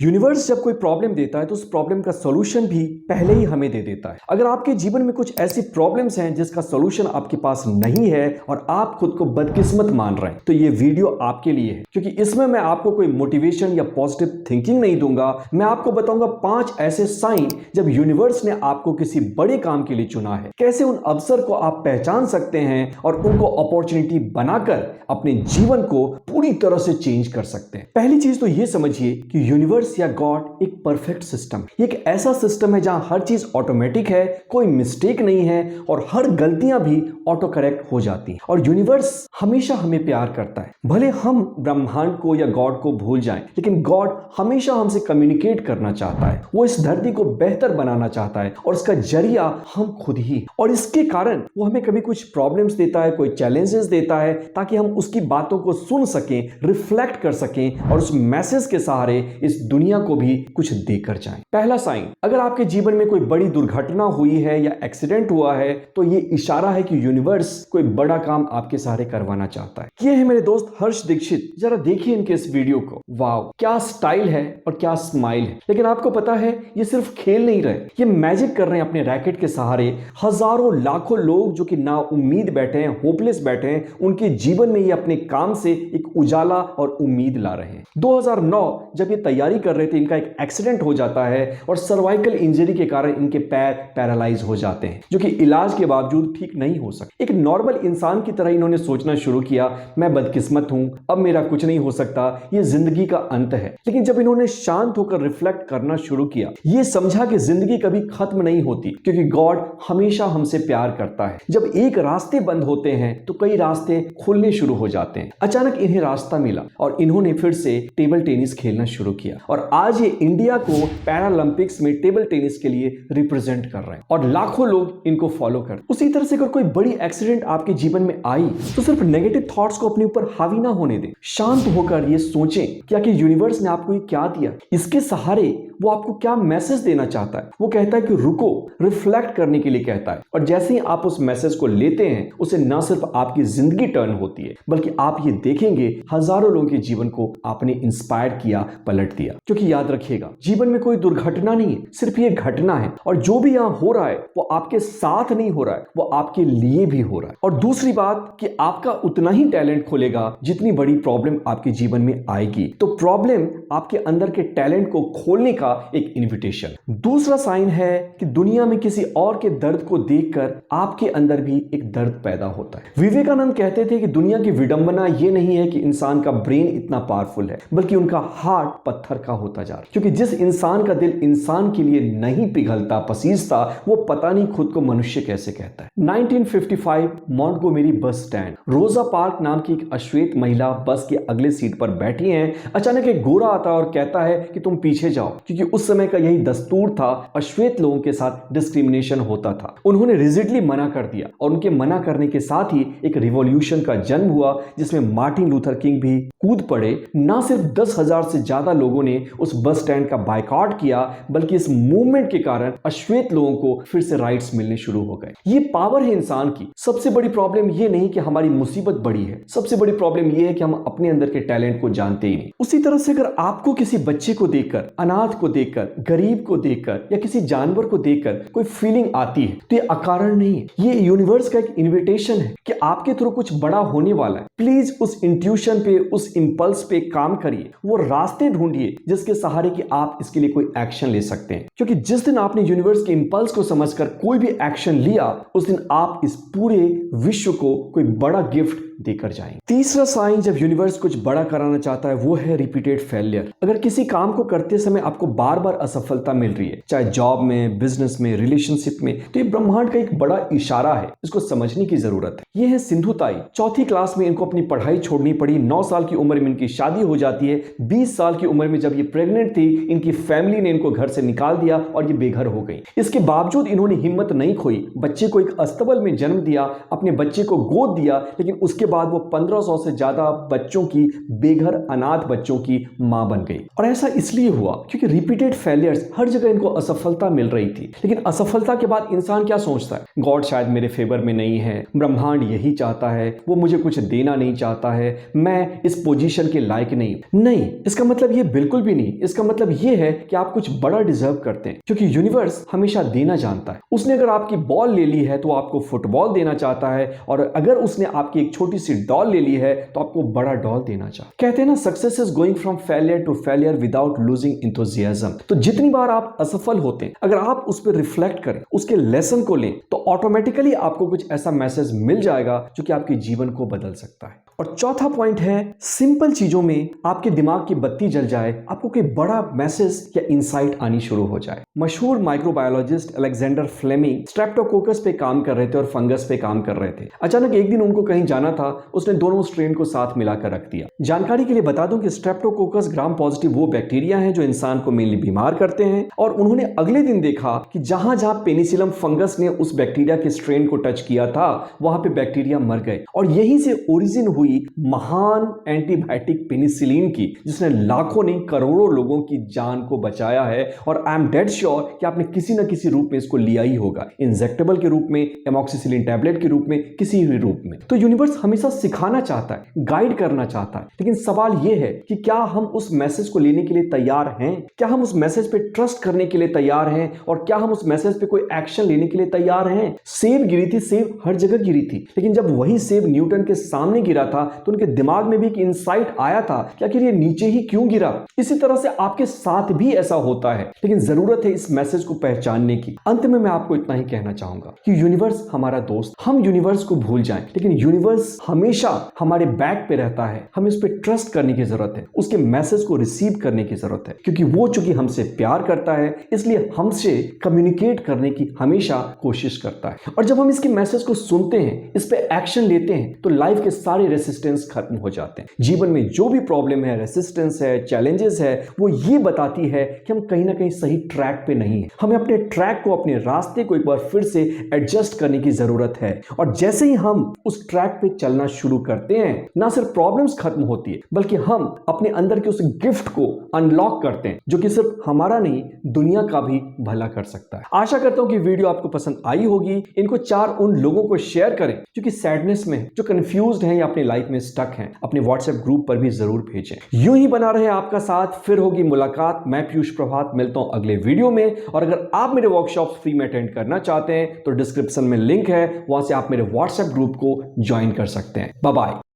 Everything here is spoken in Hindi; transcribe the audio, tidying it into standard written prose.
यूनिवर्स जब कोई प्रॉब्लम देता है तो उस प्रॉब्लम का सॉल्यूशन भी पहले ही हमें दे देता है। अगर आपके जीवन में कुछ ऐसी प्रॉब्लम्स हैं जिसका सॉल्यूशन आपके पास नहीं है और आप खुद को बदकिस्मत मान रहे हैं तो ये वीडियो आपके लिए है, क्योंकि इसमें मैं आपको कोई मोटिवेशन या पॉजिटिव थिंकिंग नहीं दूंगा। मैं आपको बताऊंगा 5 ऐसे साइन जब यूनिवर्स ने आपको किसी बड़े काम के लिए चुना है, कैसे उन अवसर को आप पहचान सकते हैं और उनको अपॉर्चुनिटी बनाकर अपने जीवन को पूरी तरह से चेंज कर सकते हैं। पहली चीज तो ये समझिए कि यूनिवर्स या गॉड एक परफेक्ट सिस्टम, एक ऐसा सिस्टम है जहां हर चीज ऑटोमेटिक है, कोई मिस्टेक नहीं है और हर गलतियां भी ऑटो करेक्ट हो जाती हैं। और यूनिवर्स हमेशा हमें प्यार करता है। भले हम ब्रह्मांड को या गॉड को भूल जाएं, लेकिन गॉड हमेशा हमसे कम्युनिकेट करना चाहता है। वो इस धरती को बेहतर बनाना चाहता है और उसका जरिया हम खुद ही। और इसके कारण वो हमें कभी कुछ प्रॉब्लम्स देता है, कोई चैलेंजेस देता है, ताकि हम उसकी बातों को सुन सकें, रिफ्लेक्ट कर सकें और उस मैसेज के सहारे इस दुनिया को भी कुछ देकर जाएं। पहला साइन, अगर आपके जीवन में कोई बड़ी दुर्घटना हुई है या एक्सीडेंट हुआ है तो ये इशारा है कि यूनिवर्स कोई बड़ा काम आपके सहारे करवाना चाहता है। ये है मेरे दोस्त हर्ष दीक्षित। जरा देखिए इनके इस वीडियो को। वाओ, क्या स्टाइल है और क्या स्माइल है। लेकिन आपको पता है ये सिर्फ खेल नहीं रहे, ये मैजिक कर रहे हैं अपने रैकेट के सहारे। हजारों लाखों लोग जो कि ना उम्मीद बैठे हैं, होपलेस बैठे हैं, उनके जीवन में ये अपने काम से एक उजाला और उम्मीद ला रहे हैं। 2009 जब ये तैयारी कर रहे थे, इनका एक एक्सीडेंट हो जाता है और सर्वाइकल इंजरी के कारण इनके पैर पैरालाइज हो जाते हैं, जो कि इलाज के बावजूद ठीक नहीं हो सकते। एक नॉर्मल इंसान की तरह इन्होंने सोचना शुरू किया, मैं बदकिस्मत हूं, अब मेरा कुछ नहीं हो सकता, ये जिंदगी का अंत है। लेकिन जब इन्होंने शांत होकर रिफ्लेक्ट करना शुरू किया, ये समझा कि जिंदगी कभी खत्म नहीं होती, क्योंकि गॉड हमेशा हमसे प्यार करता है। जब एक रास्ते बंद होते हैं तो कई रास्ते खुलने शुरू हो जाते हैं। अचानक इन्हें रास्ता मिला और इन्होंने फिर से टेबल टेनिस खेलना शुरू किया और आज ये इंडिया को पैरालंपिक्स में टेबल टेनिस के लिए रिप्रेजेंट कर रहे हैं और लाखों लोग इनको फॉलो कर। उसी तरह से अगर कोई बड़ी एक्सीडेंट आपके जीवन में आई तो सिर्फ नेगेटिव थॉट्स को अपने ऊपर हावी ना होने दें। शांत होकर ये सोचें कि आखिर यूनिवर्स ने आपको ये क्या दिया, इसके सहारे वो आपको क्या मैसेज देना चाहता है। वो कहता है कि रुको, रिफ्लेक्ट करने के लिए कहता है। और जैसे ही आप उस मैसेज को लेते हैं, उसे ना सिर्फ आपकी जिंदगी टर्न होती है, बल्कि आप ये देखेंगे हजारों लोगों के जीवन को आपने इंस्पायर किया, पलट दिया। क्योंकि याद रखिएगा, जीवन में कोई दुर्घटना नहीं है, सिर्फ ये घटना है। और जो भी यहां हो रहा है वो आपके साथ नहीं हो रहा है, वो आपके लिए भी हो रहा है। और दूसरी बात कि आपका उतना ही टैलेंट खोलेगा जितनी बड़ी प्रॉब्लम आपके जीवन में आएगी। तो प्रॉब्लम आपके अंदर के टैलेंट को खोलने का एक इन्विटेशन। दूसरा साइन है कि दुनिया में किसी और के दर्द को देखकर आपके अंदर भी एक दर्द पैदा होता है। विवेकानंद कहते थे कि दुनिया की विडंबना यह नहीं है कि इंसान का ब्रेन इतना पावरफुल है, बल्कि उनका हार्ट पत्थर का होता जा रहा है। क्योंकि जिस इंसान का दिल इंसान के लिए नहीं पिघलता, पसीजता, वो पता नहीं खुद को मनुष्य कैसे कहता है। 1955 मॉन्टगोमेरी बस स्टैंड, रोजा पार्क नाम की एक अश्वेत महिला बस के अगले सीट पर बैठी हैं। अचानक एक गोरा आता है और कहता है कि तुम पीछे जाओ, क्योंकि उस समय का यही दस्तूर था, अश्वेत लोगों के साथ डिस्क्रिमिनेशन होता था। उन्होंने रिजिडली मना कर दिया और उनके मना करने के साथ ही एक रिवॉल्यूशन का जन्म हुआ, जिसमें मार्टिन लूथर किंग भी कूद पड़े। ना सिर्फ 10,000 से ज्यादा लोगों ने उस बस स्टैंड का बायकॉट किया, बल्कि इस मूवमेंट के कारण अश्वेत लोगों को फिर से राइट्स मिलने शुरू हो गए। ये पावर है इंसान की। सबसे बड़ी प्रॉब्लम ये नहीं कि हमारी मुसीबत बड़ी है, सबसे बड़ी प्रॉब्लम ये है कि हम अपने अंदर के टैलेंट को जानते ही नहीं। उसी तरह से अगर आपको किसी बच्चे को देखकर, अनाथ को देखकर, गरीब को देखकर या किसी जानवर को देखकर कोई फीलिंग आती है तो ये अकारण नहीं है, ये यूनिवर्स का एक इन्विटेशन है कि आपके थ्रू कुछ बड़ा होने वाला है। प्लीज उस इंट्यूशन पे, उस इंपल्स पे काम करिए, वो रास्ते ढूंढिए जिसके सहारे कि आप इसके लिए कोई एक्शन ले सकते हैं। क्योंकि जिस दिन आपने यूनिवर्स के इंपल्स को समझकर कोई भी एक्शन लिया, उस दिन आप इस पूरे विश्व को कोई बड़ा गिफ्ट देकर जाएंगे। तीसरा साइन जब यूनिवर्स कुछ बड़ा कराना चाहता है वो है रिपीटेड फेलियर। अगर किसी काम को करते समय आपको बार बार असफलता मिल रही है, चाहे जॉब में, बिजनेस में, रिलेशनशिप में, तो ये ब्रह्मांड का एक बड़ा इशारा है, इसको समझने की जरूरत है। ये है सिंधु ताई। 4th क्लास में इनको अपनी पढ़ाई छोड़नी पड़ी। 9 साल की उम्र में इनकी शादी हो जाती है। 20 साल की उम्र में जब ये प्रेग्नेंट थी, इनकी फैमिली ने इनको घर से निकाल दिया और ये बेघर हो गई। इसके बावजूद इन्होंने हिम्मत नहीं खोई, बच्चे को एक अस्तबल में जन्म दिया, अपने बच्चे को गोद दिया। लेकिन उसके बाद वो 1500 से ज्यादा बच्चों की, बेघर अनाथ बच्चों की मां बन गई। और ऐसा इसलिए हुआ क्योंकि रिपीटेड फेलियर्स, हर जगह इनको असफलता मिल रही थी। लेकिन असफलता के बाद इंसान क्या सोचता है? गॉड शायद मेरे फेवर में नहीं है, ब्रह्मांड यही चाहता है, वो मुझे कुछ देना नहीं चाहता है, मैं इस पोजीशन के लायक नहीं। नहीं, इसका मतलब ये बिल्कुल भी भी नहीं, इसका मतलब ये है कि आप कुछ बड़ा डिजर्व करते हैं, क्योंकि यूनिवर्स हमेशा देना जानता है। उसने अगर आपकी बॉल ले ली है तो आपको फुटबॉल देना चाहता है, और अगर उसने आपकी एक छोटी सी डॉल ले ली है तो आपको बड़ा डॉल देना चाहता है। कहते हैं ना, success is going from failure to failure without losing enthusiasm. तो जितनी बार आप असफल होते हैं, अगर आप उस पर रिफ्लेक्ट करें, उसके लेसन को लें, तो ऑटोमेटिकली आपको कुछ ऐसा मैसेज मिल जाएगा जो कि आपके जीवन को बदल सकता है। और चौथा पॉइंट है, सिंपल चीजों में आपके दिमाग की बत्ती जल जाए, आपको कोई बड़ा मैसेज या इंसाइट आनी शुरू हो जाए। मशहूर माइक्रोबायोलॉजिस्ट अलेक्जेंडर फ्लेमिंग स्ट्रेप्टोकोकस पे काम कर रहे थे और फंगस पे काम कर रहे थे। अचानक एक दिन उनको कहीं जाना था, उसने दोनों स्ट्रेन को साथ मिलाकर रख दिया। जानकारी के लिए बता दूं कि स्ट्रेप्टोकोकस ग्राम पॉजिटिव वो बैक्टीरिया है जो इंसान को मेनली बीमार करते हैं, और उन्होंने अगले दिन देखा कि जहां जहां पेनिसिलम फंगस ने उस बैक्टीरिया के स्ट्रेन को टच किया था, वहां पे बैक्टीरिया मर गए। और यहीं से ओरिजिन हुई महान एंटीबायोटिक पेनिसिलिन की, जिसने लाखों नहीं करोड़ों लोगों की जान को बचाया है। और आई एम डेड श्योर कि आपने किसी ना किसी रूप में इसको लिया ही होगा, इंजेक्टेबल के रूप में, एमॉक्सिसिलिन टैबलेट के रूप में, किसी भी रूप में। तो यूनिवर्स हमेशा सिखाना चाहता है, गाइड करना चाहता है, लेकिन सवाल यह है कि क्या हम उस मैसेज को लेने के लिए तैयार हैं? क्या हम उस मैसेज पे ट्रस्ट करने के लिए तैयार हैं? और क्या हम उस मैसेज पे कोई एक्शन लेने के लिए तैयार हैं? सेब गिरी थी, सेब हर जगह गिरी थी, लेकिन जब वही सेब न्यूटन के सामने गिरा था तो उनके दिमाग में भी एक इंसाइट आया था कि आखिर ये नीचे ही क्यों गिरा। इसी तरह से आपके साथ भी ऐसा होता है, लेकिन जरूरत है इस मैसेज को पहचानने की। अंत में मैं आपको इतना ही कहना चाहूंगा कि यूनिवर्स हमारा दोस्त, हम यूनिवर्स को भूल जाएं, लेकिन यूनिवर्स हमेशा हमारे बैक पे रहता है। हमें इस पे ट्रस्ट करने की जरूरत है, उसके मैसेज को रिसीव करने की जरूरत है, क्योंकि वो चूंकि हमसे प्यार करता है, इसलिए हमसे कम्युनिकेट करने की हमेशा कोशिश करता है। और जब हम इसके मैसेज को सुनते हैं, इस पे एक्शन लेते हैं, तो लाइफ के सारे रेसिस्टेंस खत्म हो जाते हैं। जीवन में जो भी प्रॉब्लम है, रेसिस्टेंस है, चैलेंजेस है, वो ये बताती है कि हम कहीं ना कहीं सही ट्रैक पे नहीं है। हमें अपने ट्रैक को, अपने रास्ते को एक बार फिर से एडजस्ट करने की जरूरत है। और जैसे ही हम उस ट्रैक पे चलना शुरू करते हैं, ना सिर्फ प्रॉब्लम्स खत्म होती है, बल्कि हम अपने अंदर के उस गिफ्ट को अनलॉक करते हैं, जो कि सिर्फ हमारा नहीं, दुनिया का भी भला कर सकता है। आशा करता हूं कि वीडियो आपको पसंद आई होगी। इनको 4 उन लोगों को शेयर करें जो कि सैडनेस में, जो कंफ्यूज्ड हैं या अपनी लाइफ में स्टक हैं। अपने व्हाट्सएप ग्रुप पर भी जरूर भेजें। यूं ही बना रहे आपका साथ, फिर होगी मुलाकात। मैं पीयूष प्रभात मिलता हूं अगले वीडियो में। और अगर आप मेरे वर्कशॉप फ्री में अटेंड करना चाहते हैं तो डिस्क्रिप्शन में लिंक है, वहां से आप मेरे व्हाट्सएप ग्रुप को ज्वाइन कर सकते हैं। Bye bye.